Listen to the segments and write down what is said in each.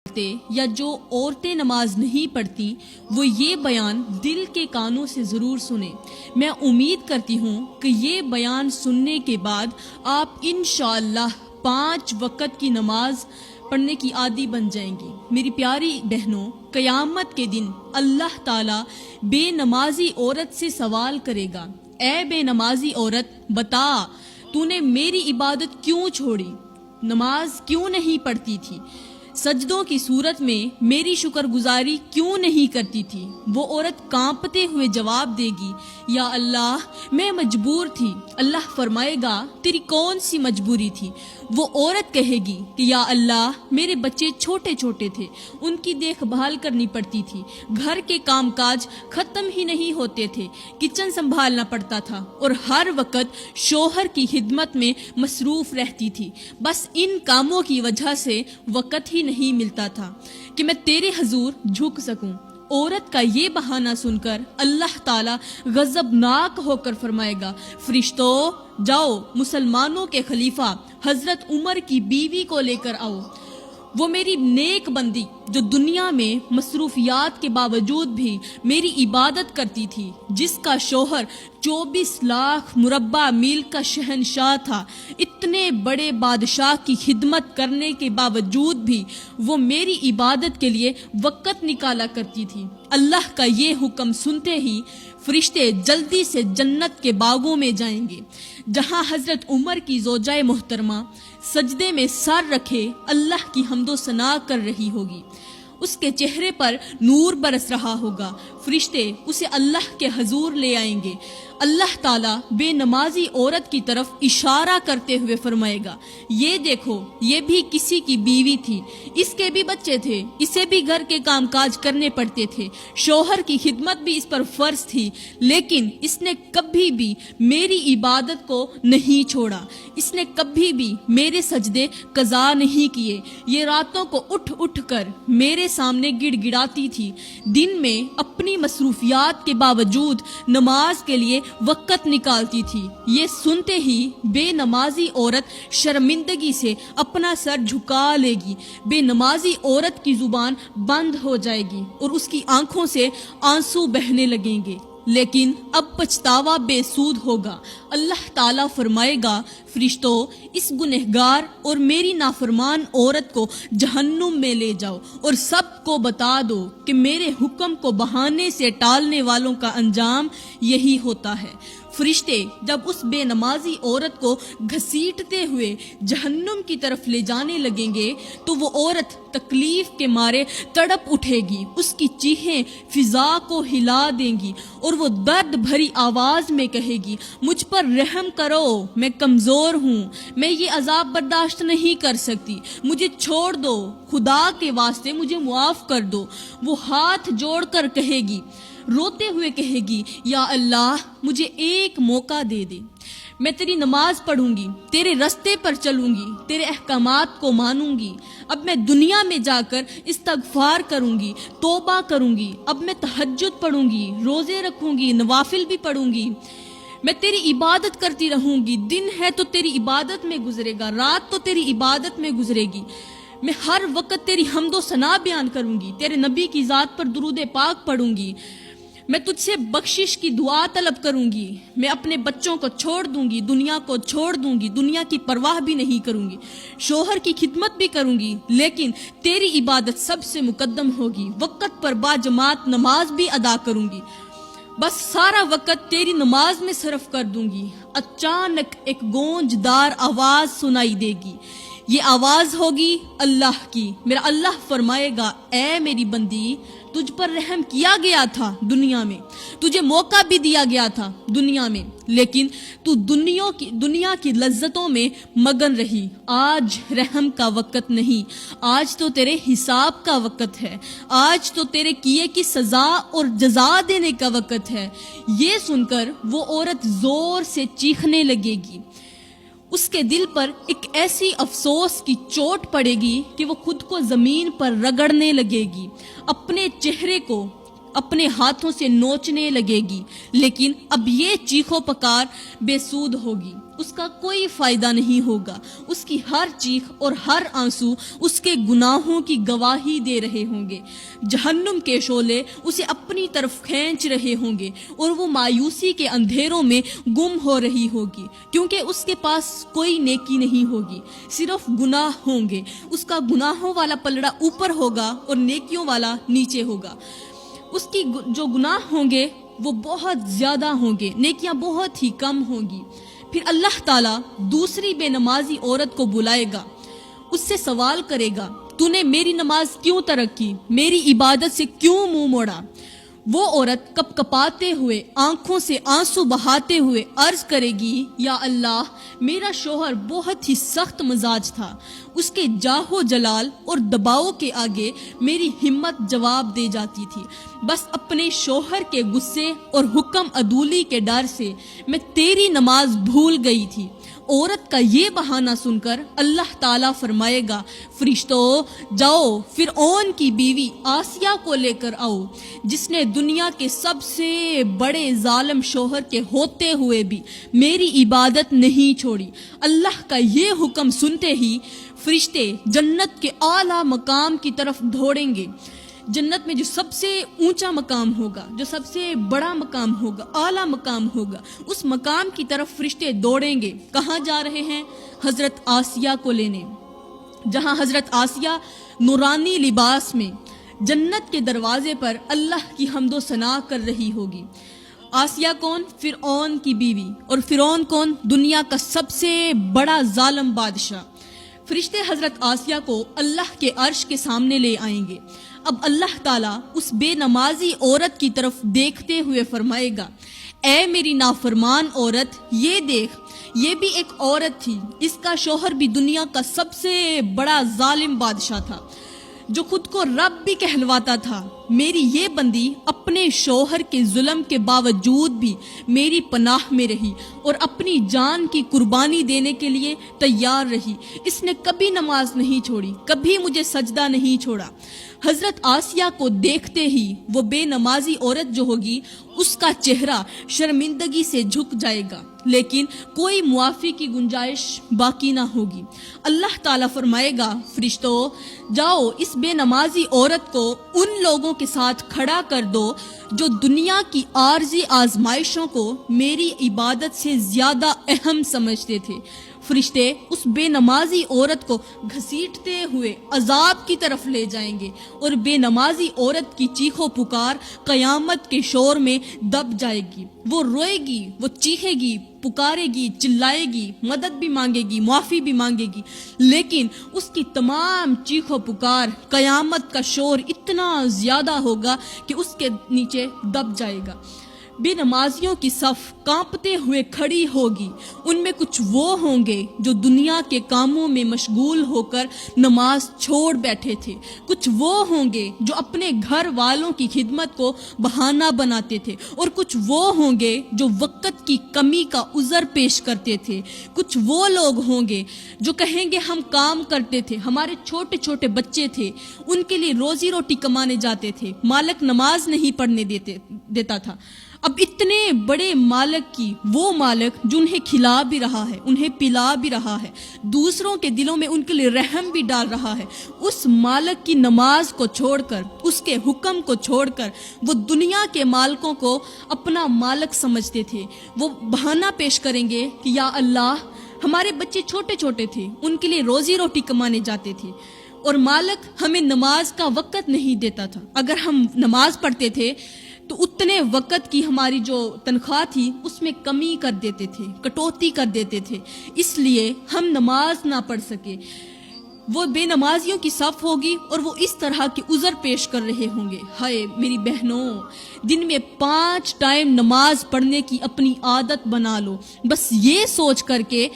یا جو عورتیں نماز نہیں پڑھتی وہ یہ بیان دل کے کانوں سے ضرور سنیں۔ میں امید کرتی ہوں کہ یہ بیان سننے کے بعد آپ انشاءاللہ 5 وقت کی نماز پڑھنے کی عادی بن جائیں گی۔ میری پیاری بہنوں، قیامت کے دن اللہ تعالیٰ بے نمازی عورت سے سوال کرے گا، اے بے نمازی عورت، بتا تو نے میری عبادت کیوں چھوڑی؟ نماز کیوں نہیں پڑھتی تھی؟ سجدوں کی صورت میں میری شکر گزاری کیوں نہیں کرتی تھی؟ وہ عورت کانپتے ہوئے جواب دے گی، یا اللہ میں مجبور تھی۔ اللہ فرمائے گا، تیری کون سی مجبوری تھی؟ وہ عورت کہے گی کہ یا اللہ میرے بچے چھوٹے چھوٹے تھے، ان کی دیکھ بھال کرنی پڑتی تھی، گھر کے کام کاج ختم ہی نہیں ہوتے تھے، کچن سنبھالنا پڑتا تھا اور ہر وقت شوہر کی خدمت میں مصروف رہتی تھی۔ بس ان کاموں کی وجہ سے وقت ہی نہیں ملتا تھا کہ میں تیرے حضور جھک سکوں۔ عورت کا یہ بہانہ سن کر اللہ تعالیٰ غضبناک ہو کر فرمائے گا، فرشتوں جاؤ مسلمانوں کے خلیفہ حضرت عمر کی بیوی کو لے کر آؤ۔ وہ میری نیک بندی جو دنیا میں مصروفیات کے باوجود بھی میری عبادت کرتی تھی، جس کا شوہر 24 لاکھ مربع میل کا شہنشاہ تھا، اتنے بڑے بادشاہ کی خدمت کرنے کے باوجود بھی وہ میری عبادت کے لیے وقت نکالا کرتی تھی۔ اللہ کا یہ حکم سنتے ہی فرشتے جلدی سے جنت کے باغوں میں جائیں گے، جہاں حضرت عمر کی زوجہ محترمہ سجدے میں سر رکھے اللہ کی حمد و ثنا کر رہی ہوگی، اس کے چہرے پر نور برس رہا ہوگا۔ فرشتے اسے اللہ کے حضور لے آئیں گے۔ اللہ تعالیٰ بے نمازی عورت کی طرف اشارہ کرتے ہوئے فرمائے گا، یہ دیکھو یہ بھی کسی کی بیوی تھی، اس کے بھی بچے تھے، اسے بھی گھر کے کام کاج کرنے پڑتے تھے، شوہر کی خدمت بھی اس پر فرض تھی، لیکن اس نے کبھی بھی میری عبادت کو نہیں چھوڑا، اس نے کبھی بھی میرے سجدے قضا نہیں کیے، یہ راتوں کو اٹھ اٹھ کر میرے سامنے گڑ گڑاتی تھی، دن میں اپنی مصروفیات کے باوجود نماز کے لیے وقت نکالتی تھی۔ یہ سنتے ہی بے نمازی عورت شرمندگی سے اپنا سر جھکا لے گی، بے نمازی عورت کی زبان بند ہو جائے گی اور اس کی آنکھوں سے آنسو بہنے لگیں گے، لیکن اب پچھتاوا بے سود ہوگا۔ اللہ تعالیٰ فرمائے گا، فرشتوں اس گنہگار اور میری نافرمان عورت کو جہنم میں لے جاؤ اور سب کو بتا دو کہ میرے حکم کو بہانے سے ٹالنے والوں کا انجام یہی ہوتا ہے۔ فرشتے جب اس بے نمازی عورت کو گھسیٹتے ہوئے جہنم کی طرف لے جانے لگیں گے تو وہ عورت تکلیف کے مارے تڑپ اٹھے گی، اس کی چیخیں فضا کو ہلا دیں گی اور وہ درد بھری آواز میں کہے گی، مجھ پر رحم کرو، میں کمزور ہوں، میں یہ عذاب برداشت نہیں کر سکتی، مجھے چھوڑ دو، خدا کے واسطے مجھے معاف کر دو۔ وہ ہاتھ جوڑ کر کہے گی، روتے ہوئے کہے گی، یا اللہ مجھے ایک موقع دے دے، میں تیری نماز پڑھوں گی، تیرے رستے پر چلوں گی، تیرے احکامات کو مانوں گی، اب میں دنیا میں جا کر استغفار کروں گی، توبہ کروں گی، اب میں تہجد پڑھوں گی، روزے رکھوں گی، نوافل بھی پڑھوں گی، میں تیری عبادت کرتی رہوں گی، دن ہے تو تیری عبادت میں گزرے گا، رات تو تیری عبادت میں گزرے گی، میں ہر وقت تیری حمد و ثنا بیان کروں گی، تیرے نبی کی ذات پر درود پاک پڑھوں گی، میں تجھ سے بخشش کی دعا طلب کروں گی، میں اپنے بچوں کو چھوڑ دوں گی، دنیا کو چھوڑ دوں گی، دنیا کی پرواہ بھی نہیں کروں گی، شوہر کی خدمت بھی کروں گی، لیکن تیری عبادت سب سے مقدم ہوگی، وقت پر باجماعت نماز بھی ادا کروں گی، بس سارا وقت تیری نماز میں صرف کر دوں گی۔ اچانک ایک گونجدار آواز سنائی دے گی، یہ آواز ہوگی اللہ کی۔ میرا اللہ فرمائے گا، اے میری بندی، تجھ پر رحم کیا گیا تھا دنیا میں، تجھے موقع بھی دیا گیا تھا دنیا میں، لیکن تو دنیا کی لذتوں میں مگن رہی۔ آج رحم کا وقت نہیں، آج تو تیرے حساب کا وقت ہے، آج تو تیرے کیے کی سزا اور جزا دینے کا وقت ہے۔ یہ سن کر وہ عورت زور سے چیخنے لگے گی، اس کے دل پر ایک ایسی افسوس کی چوٹ پڑے گی کہ وہ خود کو زمین پر رگڑنے لگے گی، اپنے چہرے کو اپنے ہاتھوں سے نوچنے لگے گی، لیکن اب یہ چیخو پکار بے سود ہوگی۔ اس کا کوئی فائدہ نہیں ہوگا. اس کی ہر چیخ اور ہر آنسو اس کے گناہوں کی گواہی دے رہے ہوں گے. جہنم کے شعلے اسے اپنی طرف کھینچ رہے ہوں گے اور وہ مایوسی کے اندھیروں میں گم ہو رہی ہوگی، کیونکہ اس کے پاس کوئی نیکی نہیں ہوگی، صرف گناہ ہوں گے. اس کا گناہوں والا پلڑا اوپر ہوگا اور نیکیوں والا نیچے ہوگا. اس کی جو گناہ ہوں گے وہ بہت زیادہ ہوں گے، نیکیاں بہت ہی کم ہوں گی. پھر اللہ تعالیٰ دوسری بے نمازی عورت کو بلائے گا، اس سے سوال کرے گا، تو نے میری نماز کیوں ترک کی، میری عبادت سے کیوں منہ موڑا؟ وہ عورت کپ کپاتے ہوئے، آنکھوں سے آنسو بہاتے ہوئے عرض کرے گی، یا اللہ، میرا شوہر بہت ہی سخت مزاج تھا، اس کے جاہو جلال اور دباؤ کے آگے میری ہمت جواب دے جاتی تھی. بس اپنے شوہر کے غصے اور حکم عدولی کے ڈر سے میں تیری نماز بھول گئی تھی. عورت کا یہ بہانہ سن کر اللہ تعالیٰ فرمائے گا، فرشتوں، جاؤ فرعون کی بیوی آسیہ کو لے کر آؤ، جس نے دنیا کے سب سے بڑے ظالم شوہر کے ہوتے ہوئے بھی میری عبادت نہیں چھوڑی. اللہ کا یہ حکم سنتے ہی فرشتے جنت کے اعلیٰ مقام کی طرف دوڑیں گے. جنت میں جو سب سے اونچا مقام ہوگا، جو سب سے بڑا مقام ہوگا، اعلیٰ مقام ہوگا، اس مقام کی طرف فرشتے دوڑیں گے. کہاں جا رہے ہیں؟ حضرت آسیہ کو لینے، جہاں حضرت آسیہ نورانی لباس میں جنت کے دروازے پر اللہ کی حمد و ثنا کر رہی ہوگی. آسیہ کون؟ فرعون کی بیوی. اور فرعون کون؟ دنیا کا سب سے بڑا ظالم بادشاہ. فرشتے حضرت آسیہ کو اللہ کے عرش کے سامنے لے آئیں گے. اب اللہ تعالیٰ اس بے نمازی عورت کی طرف دیکھتے ہوئے فرمائے گا، اے میری نافرمان عورت، یہ دیکھ، یہ بھی ایک عورت تھی، اس کا شوہر بھی دنیا کا سب سے بڑا ظالم بادشاہ تھا، جو خود کو رب بھی کہلواتا تھا. میری یہ بندی اپنے شوہر کے ظلم کے باوجود بھی میری پناہ میں رہی اور اپنی جان کی قربانی دینے کے لیے تیار رہی. اس نے کبھی نماز نہیں چھوڑی، کبھی مجھے سجدہ نہیں چھوڑا. حضرت آسیہ کو دیکھتے ہی وہ بے نمازی عورت جو ہوگی، اس کا چہرہ شرمندگی سے جھک جائے گا، لیکن کوئی معافی کی گنجائش باقی نہ ہوگی. اللہ تعالیٰ فرمائے گا، فرشتوں، جاؤ اس بے نمازی عورت کو ان لوگوں کے ساتھ کھڑا کر دو جو دنیا کی عارضی آزمائشوں کو میری عبادت سے زیادہ اہم سمجھتے تھے. فرشتے اس بے نمازی عورت کو گھسیٹتے ہوئے عذاب کی طرف لے جائیں گے اور بے نمازی عورت کی چیخ و پکار قیامت کے شور میں دب جائے گی. وہ روئے گی، وہ چیخے گی، پکارے گی، چلائے گی، مدد بھی مانگے گی، معافی بھی مانگے گی، لیکن اس کی تمام چیخ و پکار، قیامت کا شور اتنا زیادہ ہوگا کہ اس کے نیچے دب جائے گا. بے نمازیوں کی صف کانپتے ہوئے کھڑی ہوگی. ان میں کچھ وہ ہوں گے جو دنیا کے کاموں میں مشغول ہو کر نماز چھوڑ بیٹھے تھے. کچھ وہ ہوں گے جو اپنے گھر والوں کی خدمت کو بہانہ بناتے تھے، اور کچھ وہ ہوں گے جو وقت کی کمی کا عذر پیش کرتے تھے. کچھ وہ لوگ ہوں گے جو کہیں گے ہم کام کرتے تھے، ہمارے چھوٹے چھوٹے بچے تھے، ان کے لیے روزی روٹی کمانے جاتے تھے، مالک نماز نہیں پڑھنے دیتا تھا. اب اتنے بڑے مالک کی، وہ مالک جو انہیں کھلا بھی رہا ہے، انہیں پلا بھی رہا ہے، دوسروں کے دلوں میں ان کے لیے رحم بھی ڈال رہا ہے، اس مالک کی نماز کو چھوڑ کر، اس کے حکم کو چھوڑ کر وہ دنیا کے مالکوں کو اپنا مالک سمجھتے تھے. وہ بہانہ پیش کریں گے کہ یا اللہ، ہمارے بچے چھوٹے چھوٹے تھے، ان کے لیے روزی روٹی کمانے جاتے تھے، اور مالک ہمیں نماز کا وقت نہیں دیتا تھا. اگر ہم نماز پڑھتے تھے تو اتنے وقت کی ہماری جو تنخواہ تھی اس میں کمی کر دیتے تھے، کٹوتی کر دیتے تھے، اس لیے ہم نماز نہ پڑھ سکے. وہ بے نمازیوں کی صف ہوگی اور وہ اس طرح کے عذر پیش کر رہے ہوں گے. ہائے میری بہنوں، دن میں 5 ٹائم نماز پڑھنے کی اپنی عادت بنا لو، بس یہ سوچ کر کے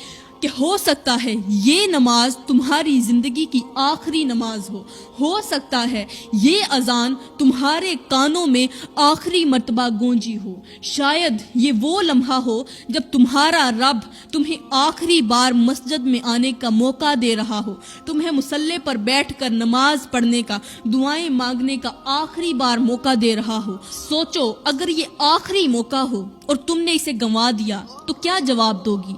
کہ ہو سکتا ہے یہ نماز تمہاری زندگی کی آخری نماز ہو سکتا ہے یہ اذان تمہارے کانوں میں آخری مرتبہ گونجی ہو، شاید یہ وہ لمحہ ہو جب تمہارا رب تمہیں آخری بار مسجد میں آنے کا موقع دے رہا ہو، تمہیں مصلی پر بیٹھ کر نماز پڑھنے کا، دعائیں مانگنے کا آخری بار موقع دے رہا ہو۔ سوچو اگر یہ آخری موقع ہو اور تم نے اسے گنوا دیا تو کیا جواب دوگی؟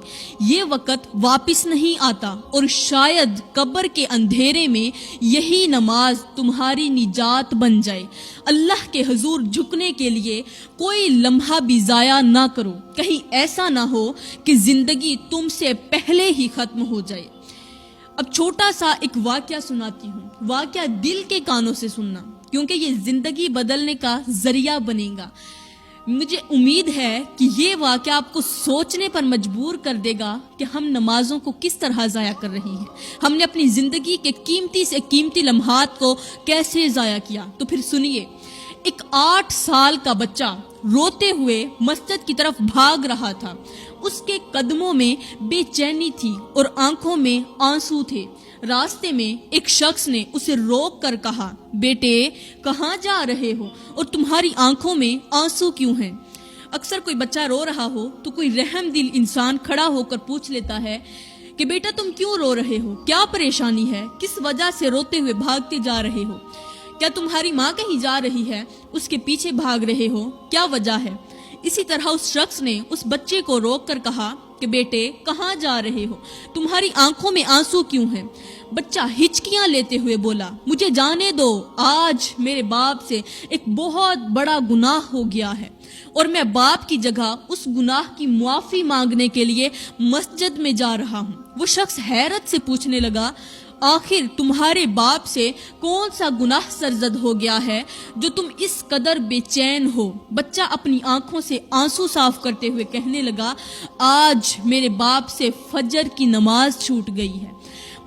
یہ وقت واپس نہیں آتا اور شاید قبر کے اندھیرے میں یہی نماز تمہاری نجات بن جائے۔ اللہ کے حضور جھکنے کے لیے کوئی لمحہ بھی ضائع نہ کرو، کہیں ایسا نہ ہو کہ زندگی تم سے پہلے ہی ختم ہو جائے۔ اب چھوٹا سا ایک واقعہ سناتی ہوں، واقعہ دل کے کانوں سے سننا کیونکہ یہ زندگی بدلنے کا ذریعہ بنے گا۔ مجھے امید ہے کہ یہ واقعہ آپ کو سوچنے پر مجبور کر دے گا کہ ہم نمازوں کو کس طرح ضائع کر رہی ہیں، ہم نے اپنی زندگی کے قیمتی سے قیمتی لمحات کو کیسے ضائع کیا۔ تو پھر سنیے، ایک 8 سال کا بچہ روتے ہوئے مسجد کی طرف بھاگ رہا تھا، اس کے قدموں میں بے چینی تھی اور آنکھوں میں آنسو تھے۔ راستے میں ایک شخص نے اسے روک کر کہا، بیٹے کہاں جا رہے ہو اور تمہاری آنکھوں میں آنسو کیوں ہیں؟ اکثر کوئی بچہ رو رہا ہو تو کوئی رحم دل انسان کھڑا ہو کر پوچھ لیتا ہے کہ بیٹا تم کیوں رو رہے ہو، کیا پریشانی ہے، کس وجہ سے روتے ہوئے بھاگتے جا رہے ہو؟ کیا تمہاری ماں کہیں جا رہی ہے، اس کے پیچھے بھاگ رہے ہو، کیا وجہ ہے؟ اسی طرح اس شخص نے اس بچے کو روک کر کہا کہ بیٹے کہاں جا رہے ہو، تمہاری آنکھوں میں آنسو کیوں ہیں؟ بچہ ہچکیاں لیتے ہوئے بولا، مجھے جانے دو، آج میرے باپ سے ایک بہت بڑا گناہ ہو گیا ہے اور میں باپ کی جگہ اس گناہ کی معافی مانگنے کے لیے مسجد میں جا رہا ہوں۔ وہ شخص حیرت سے پوچھنے لگا، آخر تمہارے باپ سے کون سا گناہ سرزد ہو گیا ہے جو تم اس قدر بے چین ہو؟ بچہ اپنی آنکھوں سے آنسو صاف کرتے ہوئے کہنے لگا، آج میرے باپ سے فجر کی نماز چھوٹ گئی ہے۔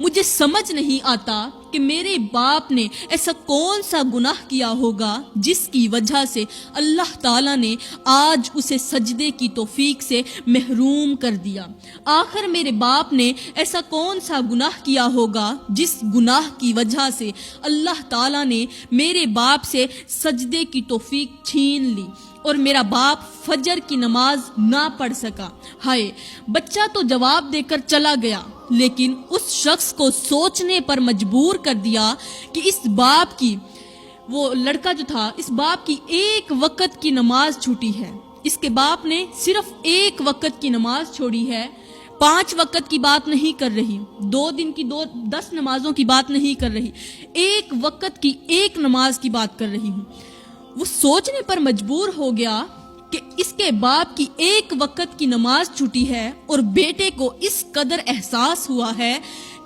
مجھے سمجھ نہیں آتا کہ میرے باپ نے ایسا کون سا گناہ کیا ہوگا جس کی وجہ سے اللہ تعالیٰ نے آج اسے سجدے کی توفیق سے محروم کر دیا۔ آخر میرے باپ نے ایسا کون سا گناہ کیا ہوگا جس گناہ کی وجہ سے اللہ تعالیٰ نے میرے باپ سے سجدے کی توفیق چھین لی اور میرا باپ فجر کی نماز نہ پڑھ سکا۔ ہائے، بچہ تو جواب دے کر چلا گیا، لیکن اس شخص کو سوچنے پر مجبور کر دیا کہ اس باپ کی، وہ لڑکا جو تھا، اس باپ کی ایک وقت کی نماز چھوٹی ہے۔ اس کے باپ نے صرف ایک وقت کی نماز چھوڑی ہے، 5 وقت کی بات نہیں کر رہی، 2 دن کی 10 نمازوں کی بات نہیں کر رہی، ایک وقت کی ایک نماز کی بات کر رہی ہوں۔ وہ سوچنے پر مجبور ہو گیا کہ اس کے باپ کی ایک وقت کی نماز چھوٹی ہے اور بیٹے کو اس قدر احساس ہوا ہے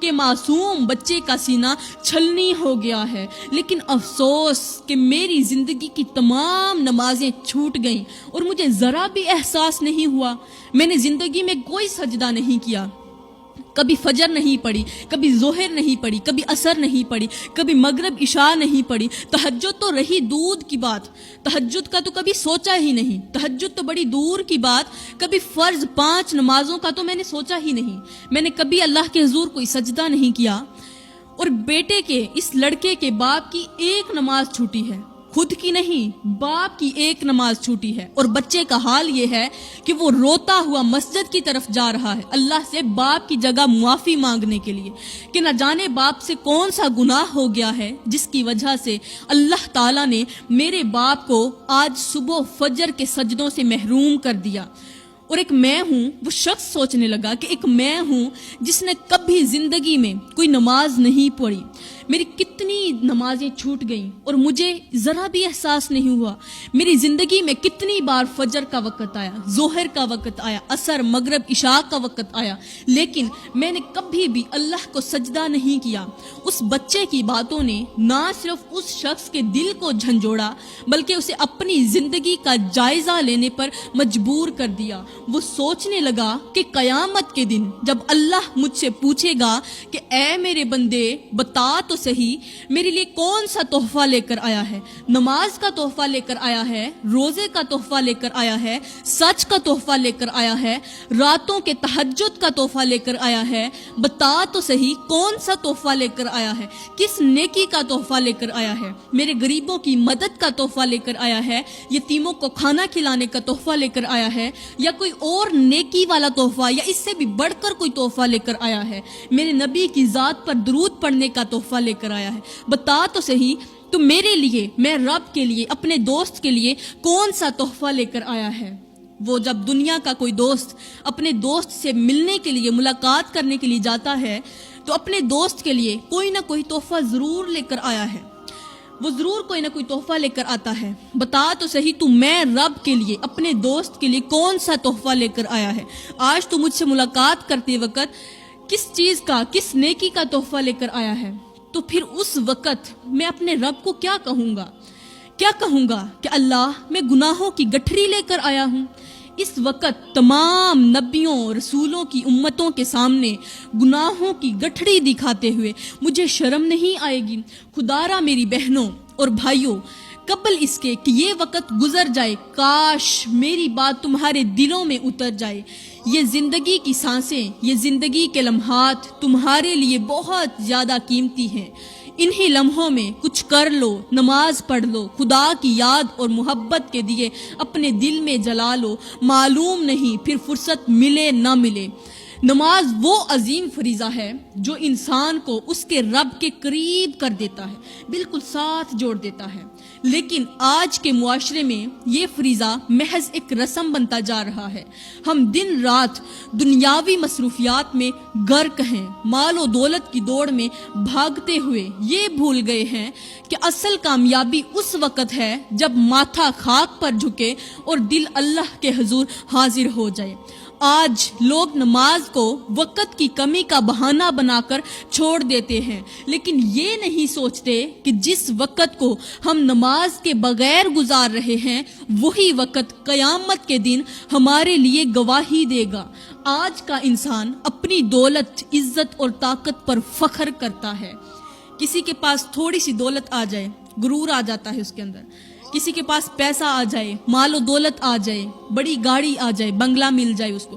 کہ معصوم بچے کا سینہ چھلنی ہو گیا ہے، لیکن افسوس کہ میری زندگی کی تمام نمازیں چھوٹ گئیں اور مجھے ذرا بھی احساس نہیں ہوا۔ میں نے زندگی میں کوئی سجدہ نہیں کیا، کبھی فجر نہیں پڑھی، کبھی ظہر نہیں پڑھی، کبھی عصر نہیں پڑھی، کبھی مغرب عشاء نہیں پڑھی، تہجد تو رہی دودھ کی بات، تہجد کا تو کبھی سوچا ہی نہیں، تہجد تو بڑی دور کی بات، کبھی فرض 5 نمازوں کا تو میں نے سوچا ہی نہیں، میں نے کبھی اللہ کے حضور کوئی سجدہ نہیں کیا، اور بیٹے کے، اس لڑکے کے باپ کی ایک نماز چھوٹی ہے، خود کی نہیں، باپ کی ایک نماز چھوٹی ہے، اور بچے کا حال یہ ہے کہ وہ روتا ہوا مسجد کی طرف جا رہا ہے اللہ سے باپ کی جگہ معافی مانگنے کے لیے کہ نہ جانے باپ سے کون سا گناہ ہو گیا ہے جس کی وجہ سے اللہ تعالیٰ نے میرے باپ کو آج صبح فجر کے سجدوں سے محروم کر دیا۔ اور ایک میں ہوں، وہ شخص سوچنے لگا کہ ایک میں ہوں جس نے کبھی زندگی میں کوئی نماز نہیں پڑھی، میری کتنی نمازیں چھوٹ گئیں اور مجھے ذرا بھی احساس نہیں ہوا، میری زندگی میں کتنی بار فجر کا وقت آیا، ظہر کا وقت آیا، عصر، مغرب، عشاء کا وقت آیا، لیکن میں نے کبھی بھی اللہ کو سجدہ نہیں کیا۔ اس بچے کی باتوں نے نہ صرف اس شخص کے دل کو جھنجھوڑا بلکہ اسے اپنی زندگی کا جائزہ لینے پر مجبور کر دیا۔ وہ سوچنے لگا کہ قیامت کے دن جب اللہ مجھ سے پوچھے گا کہ اے میرے بندے بتا تو صحیح میرے لیے کون سا تحفہ لے کر آیا ہے، نماز کا تحفہ لے کر آیا ہے، روزے کا تحفہ لے کر آیا ہے، سچ کا تحفہ لے کر آیا ہے، راتوں کے تہجد کا تحفہ لے کر آیا ہے، بتا تو صحیح کون سا تحفہ لے کر آیا ہے، کس نیکی کا تحفہ لے کر آیا ہے، میرے غریبوں کی مدد کا تحفہ لے کر آیا ہے، یتیموں کو کھانا کھلانے کا تحفہ لے کر آیا ہے، یا کوئی اور نیکی والا تحفہ یا اس سے بھی بڑھ کر کوئی تحفہ لے کر آیا ہے، میرے نبی کی ذات پر درود پڑھنے کا تحفہ لے کر آیا ہے، بتا تو صحیح تو میرے لیے، میں رب کے لیے، اپنے دوست کے لیے کون سا تحفہ لے کر آیا ہے۔ وہ جب دنیا کا کوئی دوست اپنے دوست سے ملنے کے لیے، ملاقات کرنے کے لیے جاتا ہے تو اپنے دوست کے لیے کوئی نہ کوئی تحفہ ضرور لے کر آیا ہے، وہ ضرور کوئی نہ کوئی تحفہ لے کر آتا ہے۔ بتا تو صحیح تو میں رب کے لیے، اپنے دوست کے لیے کون سا تحفہ لے کر آیا ہے۔ آج تو مجھ سے ملاقات کرتے وقت کس چیز کا، کس نیکی کا تحفہ لے کر آیا ہے، تو پھر اس وقت میں اپنے رب کو کیا کہوں گا؟ کیا کہوں گا کہ اللہ میں گناہوں کی گٹھری لے کر آیا ہوں۔ اس وقت تمام نبیوں رسولوں کی امتوں کے سامنے گناہوں کی گٹھڑی دکھاتے ہوئے مجھے شرم نہیں آئے گی؟ خدارا میری بہنوں اور بھائیوں، قبل اس کے کہ یہ وقت گزر جائے، کاش میری بات تمہارے دلوں میں اتر جائے۔ یہ زندگی کی سانسیں، یہ زندگی کے لمحات تمہارے لیے بہت زیادہ قیمتی ہیں۔ انہی لمحوں میں کچھ کر لو، نماز پڑھ لو، خدا کی یاد اور محبت کے دیے اپنے دل میں جلا لو، معلوم نہیں پھر فرصت ملے نہ ملے۔ نماز وہ عظیم فریضہ ہے جو انسان کو اس کے رب کے قریب کر دیتا ہے، بالکل ساتھ جوڑ دیتا ہے، لیکن آج کے معاشرے میں یہ فریضہ محض ایک رسم بنتا جا رہا ہے۔ ہم دن رات دنیاوی مصروفیات میں غرق ہیں، مال و دولت کی دوڑ میں بھاگتے ہوئے یہ بھول گئے ہیں کہ اصل کامیابی اس وقت ہے جب ماتھا خاک پر جھکے اور دل اللہ کے حضور حاضر ہو جائے۔ آج لوگ نماز کو وقت کی کمی کا بہانہ بنا کر چھوڑ دیتے ہیں، لیکن یہ نہیں سوچتے کہ جس وقت کو ہم نماز کے بغیر گزار رہے ہیں وہی وقت قیامت کے دن ہمارے لیے گواہی دے گا۔ آج کا انسان اپنی دولت، عزت اور طاقت پر فخر کرتا ہے۔ کسی کے پاس تھوڑی سی دولت آ جائے، غرور آ جاتا ہے اس کے اندر۔ کسی کے پاس پیسہ آ جائے، مال و دولت آ جائے، بڑی گاڑی آ جائے، بنگلہ مل جائے اس کو،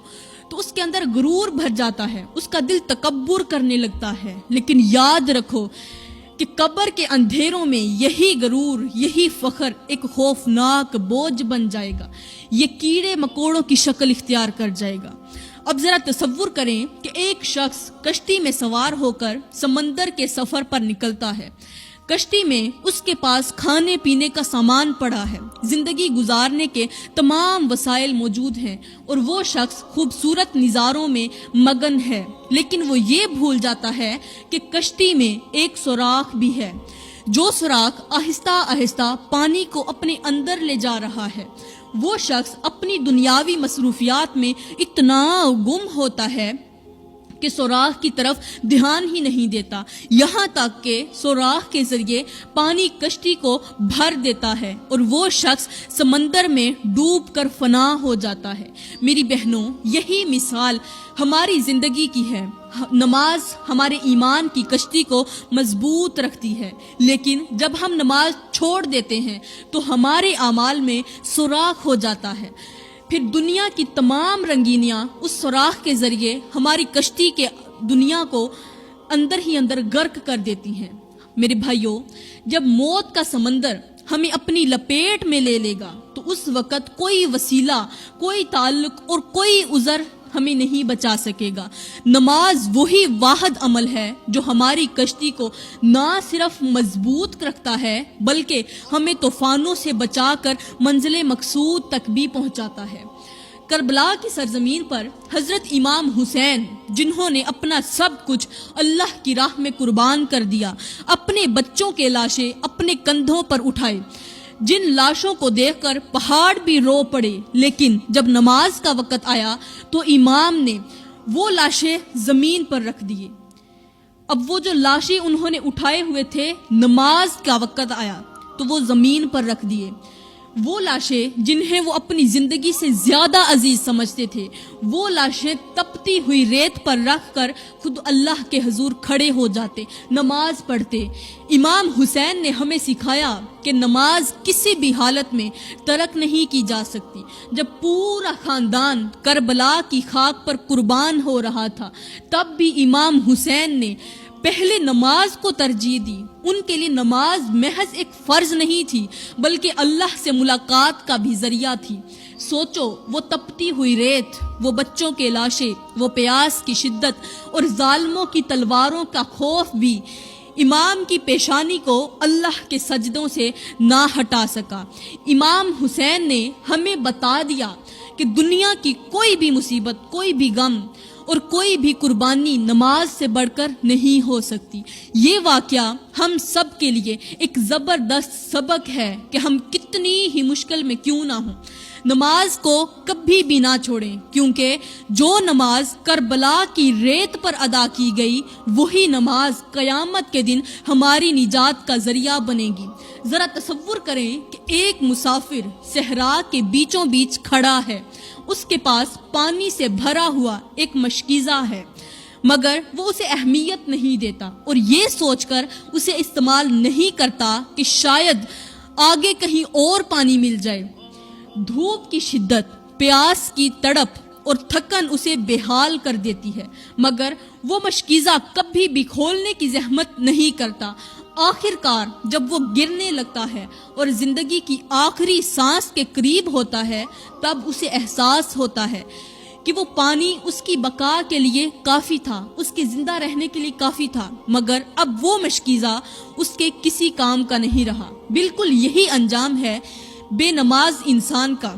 تو اس کے اندر غرور بھر جاتا ہے، اس کا دل تکبر کرنے لگتا ہے۔ لیکن یاد رکھو کہ قبر کے اندھیروں میں یہی غرور، یہی فخر ایک خوفناک بوجھ بن جائے گا، یہ کیڑے مکوڑوں کی شکل اختیار کر جائے گا۔ اب ذرا تصور کریں کہ ایک شخص کشتی میں سوار ہو کر سمندر کے سفر پر نکلتا ہے۔ کشتی میں اس کے پاس کھانے پینے کا سامان پڑا ہے، زندگی گزارنے کے تمام وسائل موجود ہیں، اور وہ شخص خوبصورت نظاروں میں مگن ہے، لیکن وہ یہ بھول جاتا ہے کہ کشتی میں ایک سوراخ بھی ہے، جو سوراخ آہستہ آہستہ پانی کو اپنے اندر لے جا رہا ہے۔ وہ شخص اپنی دنیاوی مصروفیات میں اتنا گم ہوتا ہے کہ سوراخ کی طرف دھیان ہی نہیں دیتا، یہاں تک کہ سوراخ کے ذریعے پانی کشتی کو بھر دیتا ہے اور وہ شخص سمندر میں ڈوب کر فنا ہو جاتا ہے۔ میری بہنوں، یہی مثال ہماری زندگی کی ہے۔ نماز ہمارے ایمان کی کشتی کو مضبوط رکھتی ہے، لیکن جب ہم نماز چھوڑ دیتے ہیں تو ہمارے اعمال میں سوراخ ہو جاتا ہے۔ پھر دنیا کی تمام رنگینیاں اس سوراخ کے ذریعے ہماری کشتی کے دنیا کو اندر ہی اندر غرق کر دیتی ہیں۔ میرے بھائیوں، جب موت کا سمندر ہمیں اپنی لپیٹ میں لے لے گا تو اس وقت کوئی وسیلہ، کوئی تعلق اور کوئی عذر ہمیں نہیں بچا سکے گا۔ نماز وہی واحد عمل ہے جو ہماری کشتی کو نہ صرف مضبوط رکھتا ہے بلکہ ہمیں طوفانوں سے بچا کر منزل مقصود تک بھی پہنچاتا ہے۔ کربلا کی سرزمین پر حضرت امام حسین، جنہوں نے اپنا سب کچھ اللہ کی راہ میں قربان کر دیا، اپنے بچوں کے لاشیں اپنے کندھوں پر اٹھائے، جن لاشوں کو دیکھ کر پہاڑ بھی رو پڑے، لیکن جب نماز کا وقت آیا تو امام نے وہ لاشیں زمین پر رکھ دیے۔ اب وہ جو لاشیں انہوں نے اٹھائے ہوئے تھے، نماز کا وقت آیا تو وہ زمین پر رکھ دیے۔ وہ لاشیں جنہیں وہ اپنی زندگی سے زیادہ عزیز سمجھتے تھے، وہ لاشیں تپتی ہوئی ریت پر رکھ کر خود اللہ کے حضور کھڑے ہو جاتے، نماز پڑھتے۔ امام حسین نے ہمیں سکھایا کہ نماز کسی بھی حالت میں ترک نہیں کی جا سکتی۔ جب پورا خاندان کربلا کی خاک پر قربان ہو رہا تھا، تب بھی امام حسین نے پہلے نماز کو ترجیح دی۔ ان کے لیے نماز محض ایک فرض نہیں تھی، بلکہ اللہ سے ملاقات کا بھی ذریعہ تھی۔ سوچو، وہ تپتی ہوئی ریت، وہ بچوں کے لاشیں، وہ پیاس کی شدت اور ظالموں کی تلواروں کا خوف بھی امام کی پیشانی کو اللہ کے سجدوں سے نہ ہٹا سکا۔ امام حسین نے ہمیں بتا دیا کہ دنیا کی کوئی بھی مصیبت، کوئی بھی غم اور کوئی بھی قربانی نماز سے بڑھ کر نہیں ہو سکتی۔ یہ واقعہ ہم سب کے لیے ایک زبردست سبق ہے کہ ہم کتنی ہی مشکل میں کیوں نہ ہوں، نماز کو کبھی بھی نہ چھوڑیں، کیونکہ جو نماز کربلا کی ریت پر ادا کی گئی، وہی نماز قیامت کے دن ہماری نجات کا ذریعہ بنے گی۔ ذرا تصور کریں کہ ایک مسافر صحرا کے بیچوں بیچ کھڑا ہے، اس کے پاس پانی سے بھرا ہوا ایک مشکیزہ ہے، مگر وہ اسے اہمیت نہیں دیتا اور یہ سوچ کر اسے استعمال نہیں کرتا کہ شاید آگے کہیں اور پانی مل جائے۔ دھوپ کی شدت، پیاس کی تڑپ اور تھکن اسے بے حال کر دیتی ہے، مگر وہ مشکیزہ کبھی بھی کھولنے کی زحمت نہیں کرتا۔ آخر کار جب وہ گرنے لگتا ہے اور زندگی کی آخری سانس کے قریب ہوتا ہے، تب اسے احساس ہوتا ہے کہ وہ پانی اس کی بقا کے لیے کافی تھا، اس کے زندہ رہنے کے لیے کافی تھا، مگر اب وہ مشکیزہ اس کے کسی کام کا نہیں رہا۔ بالکل یہی انجام ہے بے نماز انسان کا۔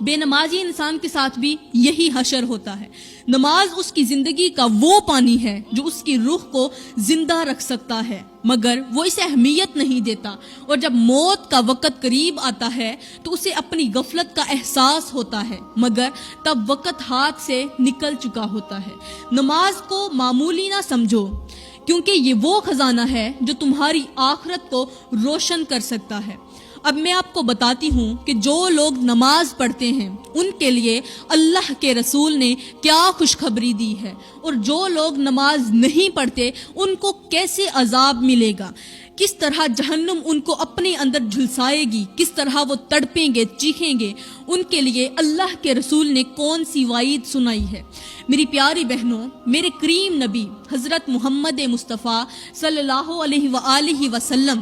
بے نمازی انسان کے ساتھ بھی یہی حشر ہوتا ہے۔ نماز اس کی زندگی کا وہ پانی ہے جو اس کی روح کو زندہ رکھ سکتا ہے، مگر وہ اسے اہمیت نہیں دیتا، اور جب موت کا وقت قریب آتا ہے تو اسے اپنی غفلت کا احساس ہوتا ہے، مگر تب وقت ہاتھ سے نکل چکا ہوتا ہے۔ نماز کو معمولی نہ سمجھو، کیونکہ یہ وہ خزانہ ہے جو تمہاری آخرت کو روشن کر سکتا ہے۔ اب میں آپ کو بتاتی ہوں کہ جو لوگ نماز پڑھتے ہیں ان کے لیے اللہ کے رسول نے کیا خوشخبری دی ہے، اور جو لوگ نماز نہیں پڑھتے ان کو کیسے عذاب ملے گا، کس طرح جہنم ان کو اپنے اندر جھلسائے گی، کس طرح وہ تڑپیں گے، چیخیں گے۔ ان کے لیے اللہ کے رسول نے کون سی وعید سنائی ہے۔ میری پیاری بہنوں، میرے کریم نبی حضرت محمد مصطفیٰ صلی اللہ علیہ وآلہ وسلم،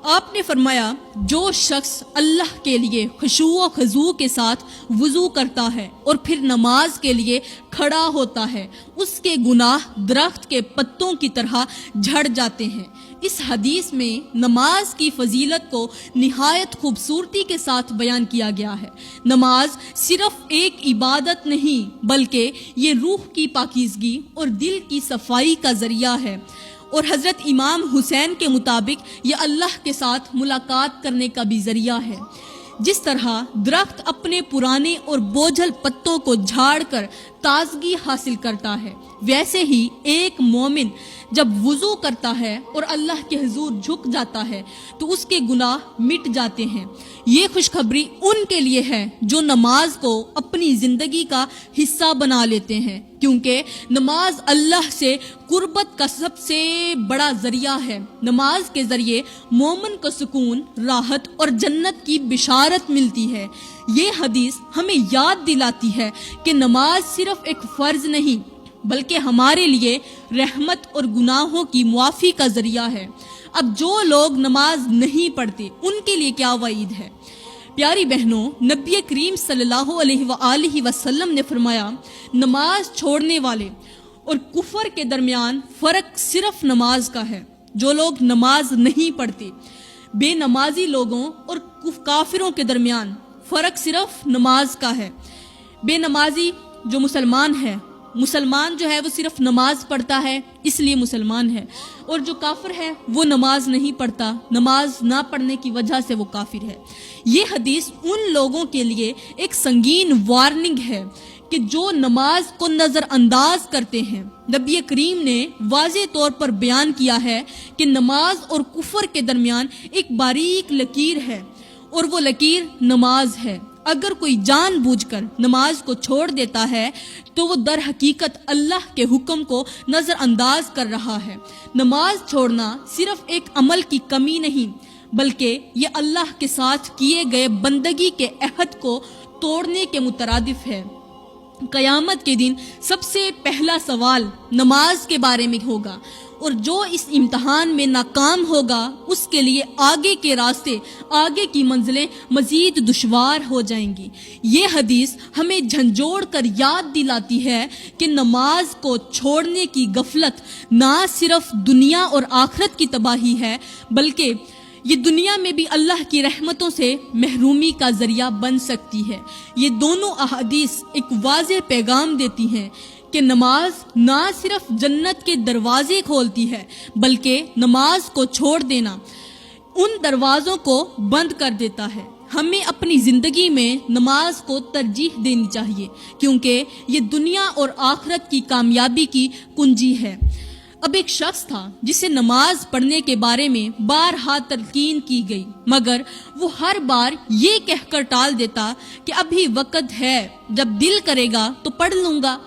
آپ نے فرمایا، جو شخص اللہ کے لیے خشوع و خضوع کے ساتھ وضو کرتا ہے اور پھر نماز کے لیے کھڑا ہوتا ہے، اس کے گناہ درخت کے پتوں کی طرح جھڑ جاتے ہیں۔ اس حدیث میں نماز کی فضیلت کو نہایت خوبصورتی کے ساتھ بیان کیا گیا ہے۔ نماز صرف ایک عبادت نہیں، بلکہ یہ روح کی پاکیزگی اور دل کی صفائی کا ذریعہ ہے، اور حضرت امام حسین کے مطابق یہ اللہ کے ساتھ ملاقات کرنے کا بھی ذریعہ ہے۔ جس طرح درخت اپنے پرانے اور بوجھل پتوں کو جھاڑ کر تازگی حاصل کرتا ہے، ویسے ہی ایک مومن جب وضو کرتا ہے اور اللہ کے حضور جھک جاتا ہے تو اس کے گناہ مٹ جاتے ہیں۔ یہ خوشخبری ان کے لیے ہے جو نماز کو اپنی زندگی کا حصہ بنا لیتے ہیں، کیونکہ نماز اللہ سے قربت کا سب سے بڑا ذریعہ ہے۔ نماز کے ذریعے مومن کو سکون، راحت اور جنت کی بشارت ملتی ہے۔ یہ حدیث ہمیں یاد دلاتی ہے کہ نماز صرف ایک فرض نہیں، بلکہ ہمارے لیے رحمت اور گناہوں کی معافی کا ذریعہ ہے۔ اب جو لوگ نماز نہیں پڑھتے ان کے لیے کیا وعید ہے؟ پیاری بہنوں، نبی کریم صلی اللہ علیہ وآلہ وسلم نے فرمایا، نماز چھوڑنے والے اور کفر کے درمیان فرق صرف نماز کا ہے۔ جو لوگ نماز نہیں پڑھتے، بے نمازی لوگوں اور کافروں کے درمیان فرق صرف نماز کا ہے۔ بے نمازی جو مسلمان ہے، مسلمان جو ہے وہ صرف نماز پڑھتا ہے اس لیے مسلمان ہے، اور جو کافر ہے وہ نماز نہیں پڑھتا، نماز نہ پڑھنے کی وجہ سے وہ کافر ہے۔ یہ حدیث ان لوگوں کے لیے ایک سنگین وارننگ ہے کہ جو نماز کو نظر انداز کرتے ہیں۔ نبی کریم نے واضح طور پر بیان کیا ہے کہ نماز اور کفر کے درمیان ایک باریک لکیر ہے، اور وہ لکیر نماز ہے۔ اگر کوئی جان بوجھ کر نماز کو چھوڑ دیتا ہے تو وہ در حقیقت اللہ کے حکم کو نظر انداز کر رہا ہے۔ نماز چھوڑنا صرف ایک عمل کی کمی نہیں بلکہ یہ اللہ کے ساتھ کیے گئے بندگی کے عہد کو توڑنے کے مترادف ہے۔ قیامت کے دن سب سے پہلا سوال نماز کے بارے میں ہوگا، اور جو اس امتحان میں ناکام ہوگا اس کے لیے آگے کے راستے، آگے کی منزلیں مزید دشوار ہو جائیں گی۔ یہ حدیث ہمیں جھنجھوڑ کر یاد دلاتی ہے کہ نماز کو چھوڑنے کی غفلت نہ صرف دنیا اور آخرت کی تباہی ہے بلکہ یہ دنیا میں بھی اللہ کی رحمتوں سے محرومی کا ذریعہ بن سکتی ہے۔ یہ دونوں احادیث ایک واضح پیغام دیتی ہیں کہ نماز نہ صرف جنت کے دروازے کھولتی ہے بلکہ نماز کو چھوڑ دینا ان دروازوں کو بند کر دیتا ہے۔ ہمیں اپنی زندگی میں نماز کو ترجیح دینی چاہیے کیونکہ یہ دنیا اور آخرت کی کامیابی کی کنجی ہے۔ اب ایک شخص تھا جسے نماز پڑھنے کے بارے میں بارہا تلقین کی گئی، مگر وہ ہر بار یہ کہہ کر ٹال دیتا کہ ابھی وقت ہے، جب دل کرے گا تو پڑھ لوں گا،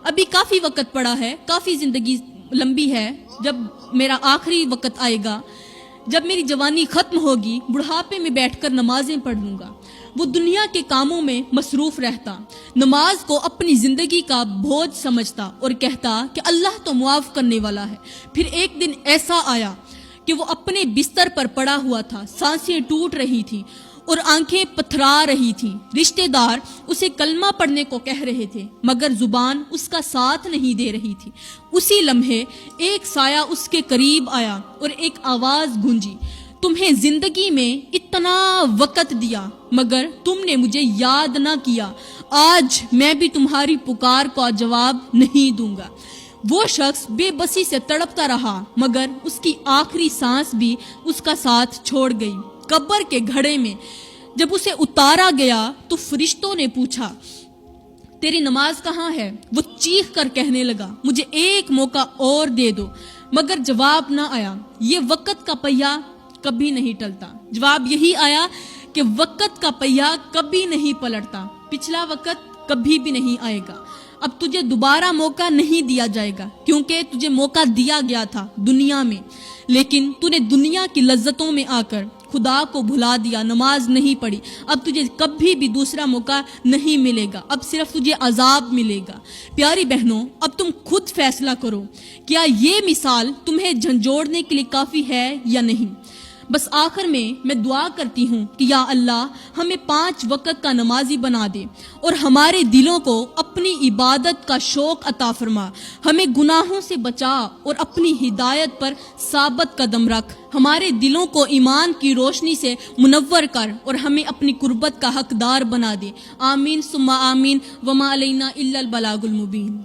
ابھی کافی وقت پڑا ہے، کافی زندگی لمبی ہے، جب میرا آخری وقت آئے گا، جب میری جوانی ختم ہوگی، بڑھاپے میں بیٹھ کر نمازیں پڑھ لوں گا۔ وہ دنیا کے کاموں میں مصروف رہتا، نماز کو اپنی زندگی کا بوجھ سمجھتا اور کہتا کہ اللہ تو معاف کرنے والا ہے۔ پھر ایک دن ایسا آیا کہ وہ اپنے بستر پر پڑا ہوا تھا، سانسیں ٹوٹ رہی تھیں اور آنکھیں پتھرا رہی تھیں۔ رشتہ دار اسے کلمہ پڑھنے کو کہہ رہے تھے مگر زبان اس کا ساتھ نہیں دے رہی تھی۔ اسی لمحے ایک سایہ اس کے قریب آیا اور ایک آواز گونجی، تمہیں زندگی میں اتنا وقت دیا مگر تم نے مجھے یاد نہ کیا، آج میں بھی تمہاری پکار کا جواب نہیں دوں گا۔ وہ شخص بے بسی سے تڑپتا رہا مگر اس کی آخری سانس بھی اس کا ساتھ چھوڑ گئی۔ قبر کے گھڑے میں جب اسے اتارا گیا تو فرشتوں نے پوچھا، تیری نماز کہاں ہے؟ وہ چیخ کر کہنے لگا، مجھے ایک موقع اور دے دو، مگر جواب نہ آیا۔ یہ وقت کا پہیہ کبھی نہیں ٹلتا۔ جواب یہی آیا کہ وقت کا پہیہ کبھی نہیں پلٹتا، پچھلا وقت کبھی بھی نہیں آئے گا، اب تجھے دوبارہ موقع نہیں دیا جائے گا کیونکہ تجھے موقع دیا گیا تھا دنیا میں، لیکن تو نے دنیا کی لذتوں میں آ کر خدا کو بھلا دیا، نماز نہیں پڑھی، اب تجھے کبھی بھی دوسرا موقع نہیں ملے گا، اب صرف تجھے عذاب ملے گا۔ پیاری بہنوں، اب تم خود فیصلہ کرو، کیا یہ مثال تمہیں جھنجھوڑنے کے لیے کافی ہے یا نہیں؟ بس آخر میں دعا کرتی ہوں کہ یا اللہ ہمیں 5 وقت کا نمازی بنا دے اور ہمارے دلوں کو اپنی عبادت کا شوق عطا فرما، ہمیں گناہوں سے بچا اور اپنی ہدایت پر ثابت قدم رکھ، ہمارے دلوں کو ایمان کی روشنی سے منور کر اور ہمیں اپنی قربت کا حقدار بنا دے۔ آمین ثم آمین، وما علینا الا البلاغ المبین۔